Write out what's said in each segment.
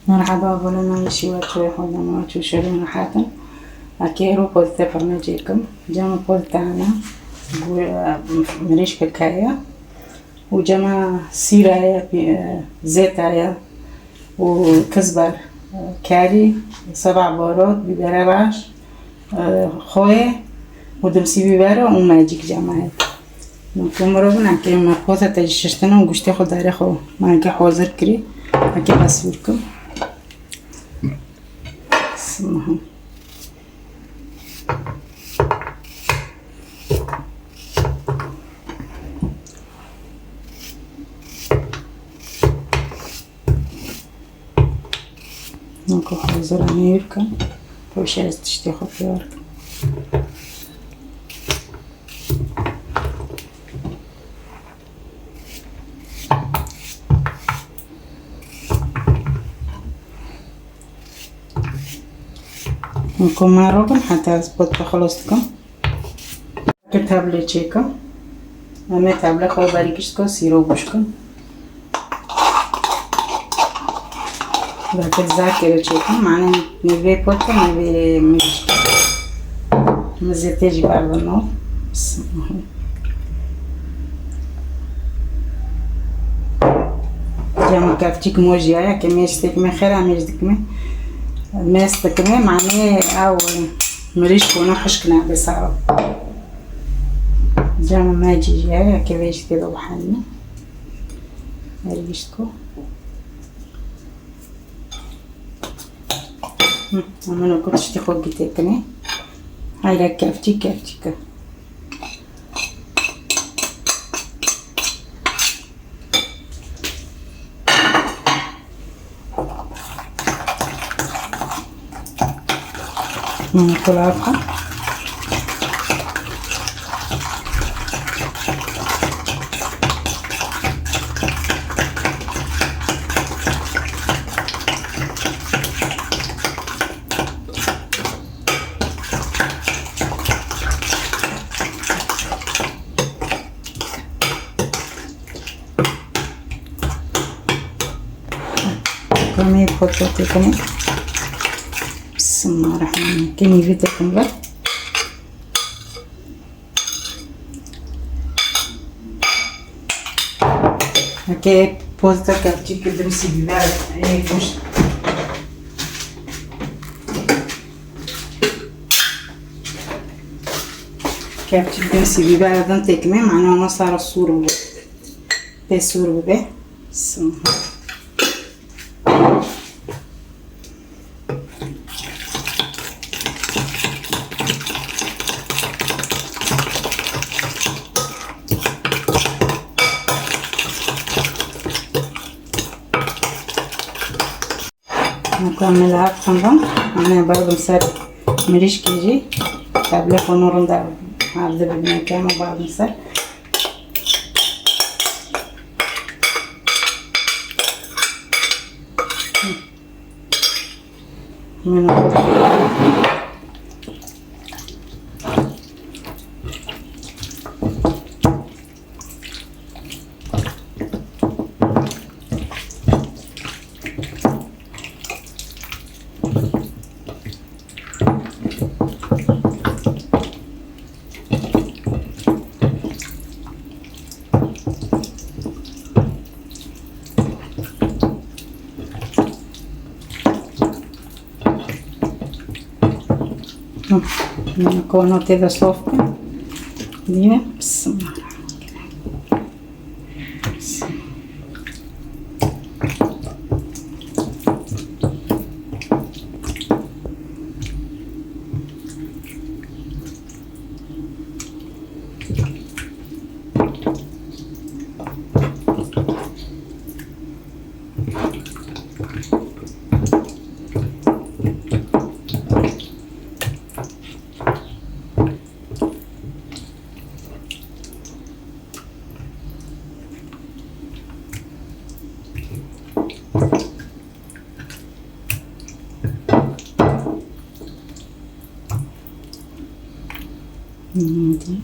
مرحبا بولنا يشيوات ويحونا وشورين حاتم أكيرو بولتا برناجيكم جمع بولتانا مريش كاكايا وجمع سيرايا زيتايا وكزبر كاري 7 بهارات بيبر رش خوي ودمسي بيبره وماجيك جمعت ممكن مربنا كي مرقوطة تجشتنا وقشتي خو داري خو مانكي حوزر كري أكي بسوركم اسمهم نكو حوزر عنيركم وشاز تشتي خو فيوركم نكون معروفن حتى أزبط خلصتكم كتاب ليشيكم أنا تابلة خو باريكشتكم سيرو بوشكم بعد ذاكر ليشيكم معنا نبي بوتة نبي مش مزيتيجي بعد النور بسم الله جامع كافتيك موجيا كميشتك من خير عميشتك من ماستكمه معناه او مريش كونو حشكنا بصارو جامع ماجي جاية كيفاش كده وحالنا مريشتكو انا كنتش تاخد جيتكني هاي لك كافتيك ناكل عفقة كمية بطاطا كمان بسم الله الرحمن الرحيم كمية فيتاكم بقى هكا بوزتا كافتي كده بسي بيبار ايه فوش كافتي كده بسي بيبار دانتي كمان معناها نصار الصور بسور ببه بسم الله نكمل عفقا أنا برضو مسار مريش كيجي تابلة ونورن دا عبد بالمكان وبعض مسار مكونات هذا صوفكم دينا بسم الله دي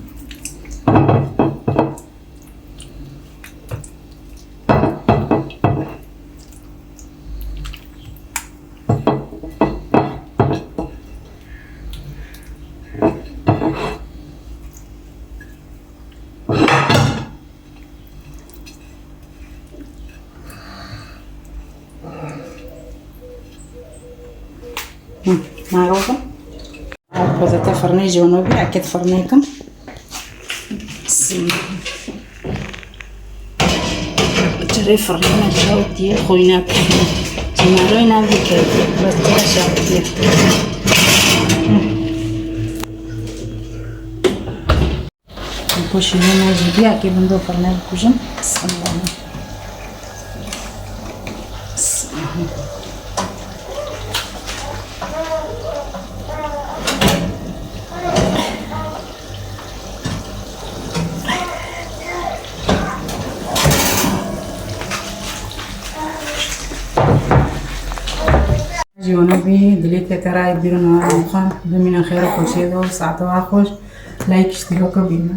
معروفة عاد فرنيجي ونوبي أكيد فرنيكم جري فرنينا جاوتي خوينا جماروينا بكي بس جرى شاوتي نبوشي هنا جيبي أكيد بندو فرنا الكوجن بسم الله بسم الله جوانبي دليت ترى يديرون هذا المقام بمن خير وخشيده وساعته وخش لايك اشتراك بينا.